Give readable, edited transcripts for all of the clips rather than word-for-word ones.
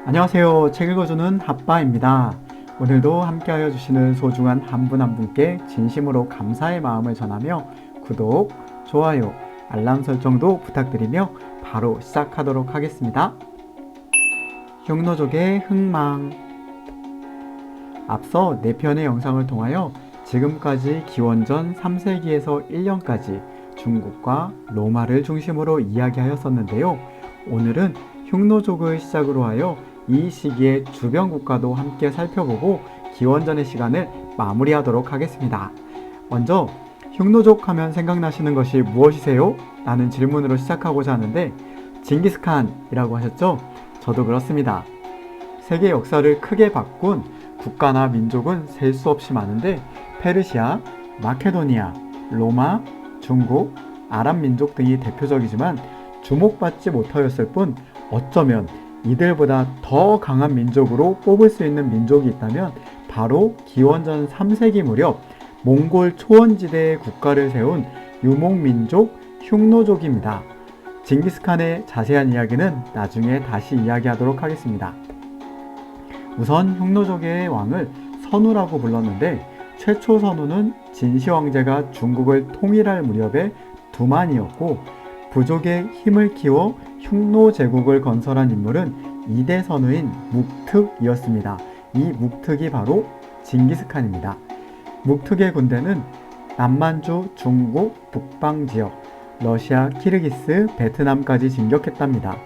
안녕하세요. 책 읽어주는 핫바입니다. 오늘도 함께하여 주시는 소중한 한 분 한 분께 진심으로 감사의 마음을 전하며 구독, 좋아요, 알람 설정도 부탁드리며 바로 시작하도록 하겠습니다. 흉노족의 흥망. 앞서 4편의 영상을 통하여 지금까지 기원전 3세기에서 1년까지 중국과 로마를 중심으로 이야기하였었는데요. 오늘은 흉노족을 시작으로 하여 이 시기의 주변 국가도 함께 살펴보고 기원전의 시간을 마무리하도록 하겠습니다. 먼저 흉노족 하면 생각나시는 것이 무엇이세요? 라는 질문으로 시작하고자 하는데 징기스칸이라고 하셨죠? 저도 그렇습니다. 세계 역사를 크게 바꾼 국가나 민족은 셀 수 없이 많은데 페르시아, 마케도니아, 로마, 중국, 아랍 민족 등이 대표적이지만 주목받지 못하였을 뿐 어쩌면 이들보다 더 강한 민족으로 뽑을 수 있는 민족이 있다면 바로 기원전 3세기 무렵 몽골 초원지대에 국가를 세운 유목민족 흉노족입니다. 징기스칸의 자세한 이야기는 나중에 다시 이야기하도록 하겠습니다. 우선 흉노족의 왕을 선우라고 불렀는데 최초 선우는 진시 황제가 중국을 통일할 무렵에 두만이었고 부족의 힘을 키워 흉노 제국을 건설한 인물은 2대 선우인 묵특이었습니다. 이 묵특이 바로 징기스칸입니다. 묵특의 군대는 남만주, 중국, 북방 지역, 러시아, 키르기스, 베트남까지 진격했답니다.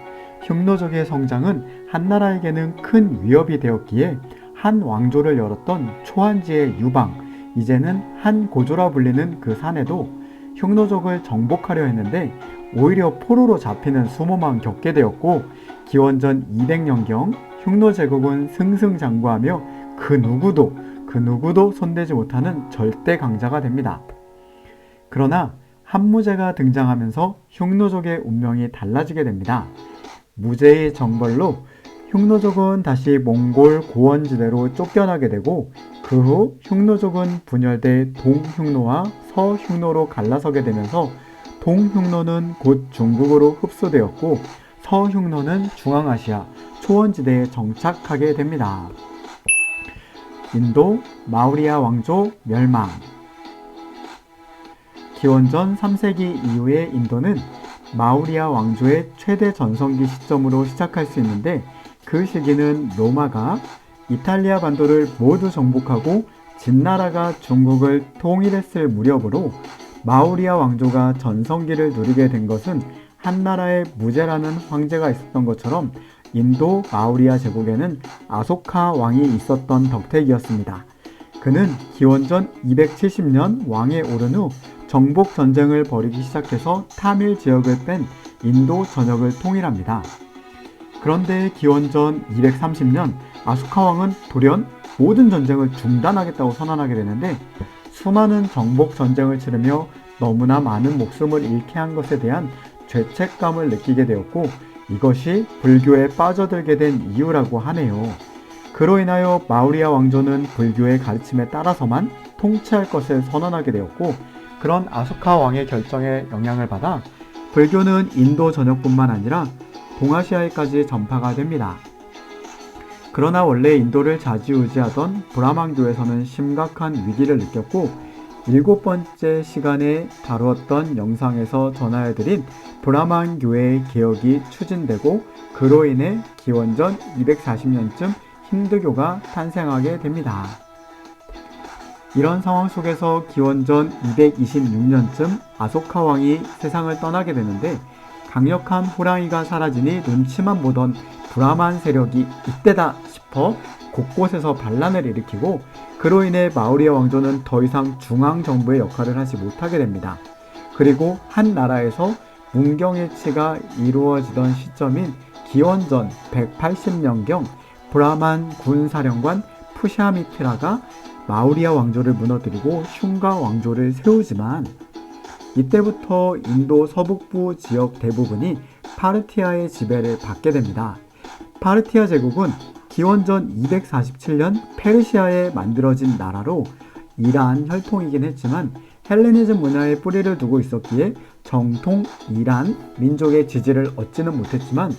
흉노족의 성장은 한나라에게는 큰 위협이 되었기에 한 왕조를 열었던 초한지의 유방, 이제는 한 고조라 불리는 그 산에도 흉노족을 정복하려 했는데 오히려 포로로 잡히는 수모만 겪게 되었고 기원전 200년경 흉노 제국은 승승장구하며 그 누구도 손대지 못하는 절대 강자가 됩니다. 그러나 한무제가 등장하면서 흉노족의 운명이 달라지게 됩니다. 무제의 정벌로 흉노족은 다시 몽골 고원지대로 쫓겨나게 되고 그 후 흉노족은 분열돼 동흉노와 서흉노로 갈라서게 되면서 동흉노는 곧 중국으로 흡수되었고 서흉노는 중앙아시아 초원지대에 정착하게 됩니다. 인도 마우리아 왕조 멸망. 기원전 3세기 이후의 인도는 마우리아 왕조의 최대 전성기 시점으로 시작할 수 있는데 그 시기는 로마가 이탈리아 반도를 모두 정복하고 진나라가 중국을 통일했을 무렵으로 마우리아 왕조가 전성기를 누리게 된 것은 한나라에 무제라는 황제가 있었던 것처럼 인도 마우리아 제국에는 아소카 왕이 있었던 덕택이었습니다. 그는 기원전 270년 왕에 오른 후 정복 전쟁을 벌이기 시작해서 타밀 지역을 뺀 인도 전역을 통일합니다. 그런데 기원전 230년 아소카 왕은 돌연 모든 전쟁을 중단하겠다고 선언하게 되는데 수많은 정복 전쟁을 치르며 너무나 많은 목숨을 잃게 한 것에 대한 죄책감을 느끼게 되었고 이것이 불교에 빠져들게 된 이유라고 하네요. 그로 인하여 마우리아 왕조는 불교의 가르침에 따라서만 통치할 것을 선언하게 되었고 그런 아소카 왕의 결정에 영향을 받아 불교는 인도 전역뿐만 아니라 동아시아에까지 전파가 됩니다. 그러나 원래 인도를 좌지우지하던 브라만교에서는 심각한 위기를 느꼈고 7번째 시간에 다루었던 영상에서 전하여드린 브라만교의 개혁이 추진되고 그로 인해 기원전 240년쯤 힌두교가 탄생하게 됩니다. 이런 상황 속에서 기원전 226년쯤 아소카 왕이 세상을 떠나게 되는데 강력한 호랑이가 사라지니 눈치만 보던 브라만 세력이 이때다 싶어 곳곳에서 반란을 일으키고 그로 인해 마우리아 왕조는 더 이상 중앙정부의 역할을 하지 못하게 됩니다. 그리고 한 나라에서 문경일치가 이루어지던 시점인 기원전 180년경 브라만 군사령관 푸샤미티라가 마우리아 왕조를 무너뜨리고 흉가 왕조를 세우지만 이때부터 인도 서북부 지역 대부분이 파르티아의 지배를 받게 됩니다. 파르티아 제국은 기원전 247년 페르시아에 만들어진 나라로 이란 혈통이긴 했지만 헬레니즘 문화에 뿌리를 두고 있었기에 정통 이란 민족의 지지를 얻지는 못했지만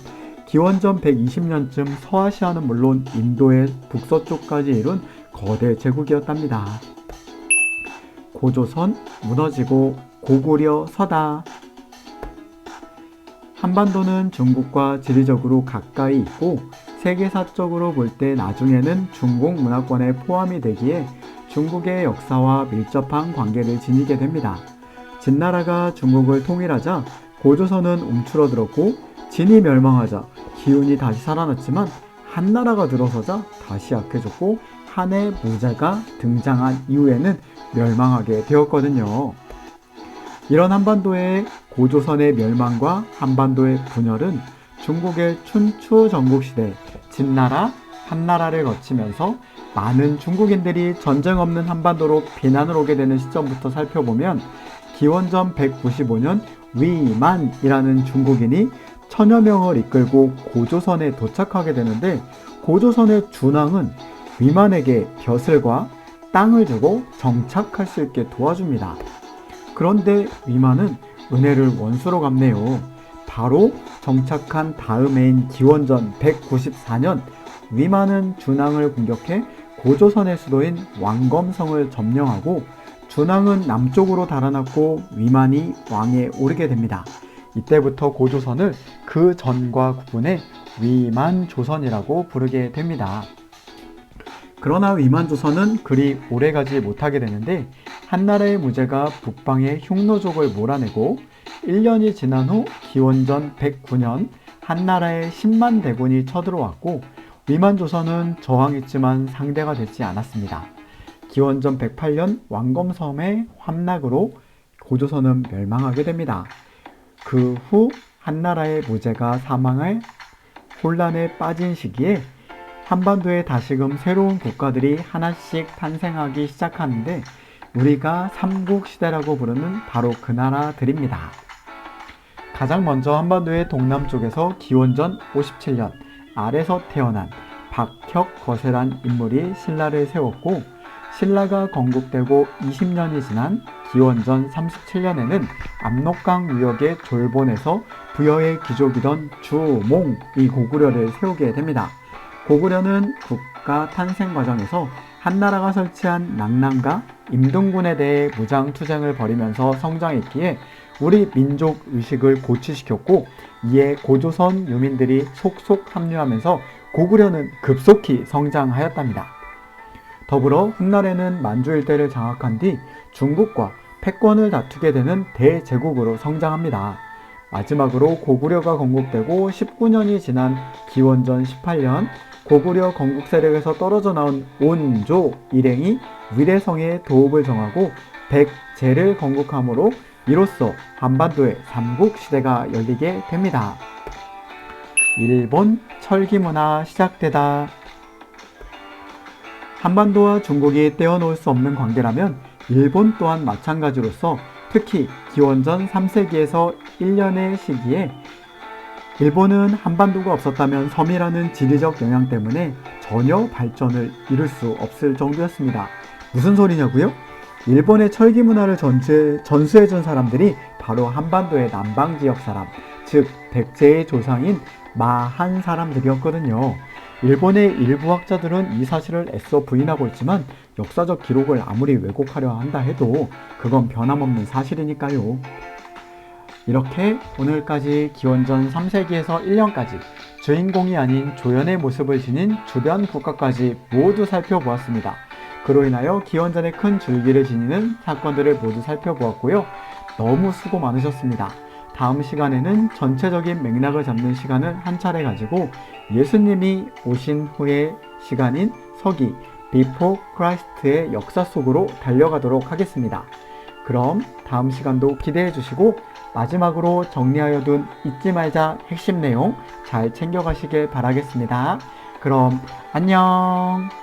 기원전 120년쯤 서아시아는 물론 인도의 북서쪽까지 이룬 거대 제국이었답니다. 고조선 무너지고 고구려 서다. 한반도는 중국과 지리적으로 가까이 있고 세계사적으로 볼 때 나중에는 중국 문화권에 포함이 되기에 중국의 역사와 밀접한 관계를 지니게 됩니다. 진나라가 중국을 통일하자 고조선은 움츠러들었고 진이 멸망하자 기운이 다시 살아났지만 한나라가 들어서자 다시 약해졌고 한의 무제가 등장한 이후에는 멸망하게 되었거든요. 이런 한반도의 고조선의 멸망과 한반도의 분열은 중국의 춘추 전국시대 진나라, 한나라를 거치면서 많은 중국인들이 전쟁 없는 한반도로 비난을 오게 되는 시점부터 살펴보면 기원전 195년 위만이라는 중국인이 천여 명을 이끌고 고조선에 도착하게 되는데 고조선의 준왕은 위만에게 벼슬과 땅을 주고 정착할 수 있게 도와줍니다. 그런데 위만은 은혜를 원수로 갚네요. 바로 정착한 다음 해인 기원전 194년 위만은 준왕을 공격해 고조선의 수도인 왕검성을 점령하고 준왕은 남쪽으로 달아났고 위만이 왕에 오르게 됩니다. 이때부터 고조선을 그 전과 구분해 위만조선이라고 부르게 됩니다. 그러나 위만조선은 그리 오래가지 못하게 되는데 한나라의 무제가 북방의 흉노족을 몰아내고 1년이 지난 후 기원전 109년 한나라의 10만 대군이 쳐들어왔고 위만조선은 저항했지만 상대가 되지 않았습니다. 기원전 108년 왕검섬의 함락으로 고조선은 멸망하게 됩니다. 그 후 한나라의 무제가 사망할 혼란에 빠진 시기에 한반도에 다시금 새로운 국가들이 하나씩 탄생하기 시작하는데 우리가 삼국시대라고 부르는 바로 그 나라들입니다. 가장 먼저 한반도의 동남쪽에서 기원전 57년 아래서 태어난 박혁 거세란 인물이 신라를 세웠고 신라가 건국되고 20년이 지난 기원전 37년에는 압록강 유역의 졸본에서 부여의 귀족이던 주몽이 고구려를 세우게 됩니다. 고구려는 국가 탄생 과정에서 한나라가 설치한 낙랑과 임등군에 대해 무장투쟁을 벌이면서 성장했기에 우리 민족 의식을 고취시켰고 이에 고조선 유민들이 속속 합류하면서 고구려는 급속히 성장하였답니다. 더불어 훗날에는 만주 일대를 장악한 뒤 중국과 패권을 다투게 되는 대제국으로 성장합니다. 마지막으로 고구려가 건국되고 19년이 지난 기원전 18년 고구려 건국 세력에서 떨어져 나온 온조 일행이 위례성의 도읍을 정하고 백제를 건국함으로 이로써 한반도의 삼국시대가 열리게 됩니다. 일본 철기문화 시작되다. 한반도와 중국이 떼어놓을 수 없는 관계라면 일본 또한 마찬가지로서 특히 기원전 3세기에서 1년의 시기에 일본은 한반도가 없었다면 섬이라는 지리적 영향 때문에 전혀 발전을 이룰 수 없을 정도였습니다. 무슨 소리냐고요? 일본의 철기 문화를 전수해준 사람들이 바로 한반도의 남방지역 사람, 즉 백제의 조상인 마한 사람들이었거든요. 일본의 일부 학자들은 이 사실을 애써 부인하고 있지만 역사적 기록을 아무리 왜곡하려 한다 해도 그건 변함없는 사실이니까요. 이렇게 오늘까지 기원전 3세기에서 1년까지 주인공이 아닌 조연의 모습을 지닌 주변 국가까지 모두 살펴보았습니다. 그로 인하여 기원전의 큰 줄기를 지니는 사건들을 모두 살펴보았고요. 너무 수고 많으셨습니다. 다음 시간에는 전체적인 맥락을 잡는 시간을 한 차례 가지고 예수님이 오신 후의 시간인 서기 Before Christ의 역사 속으로 달려가도록 하겠습니다. 그럼 다음 시간도 기대해 주시고 마지막으로 정리하여 둔 잊지 말자 핵심 내용 잘 챙겨가시길 바라겠습니다. 그럼 안녕.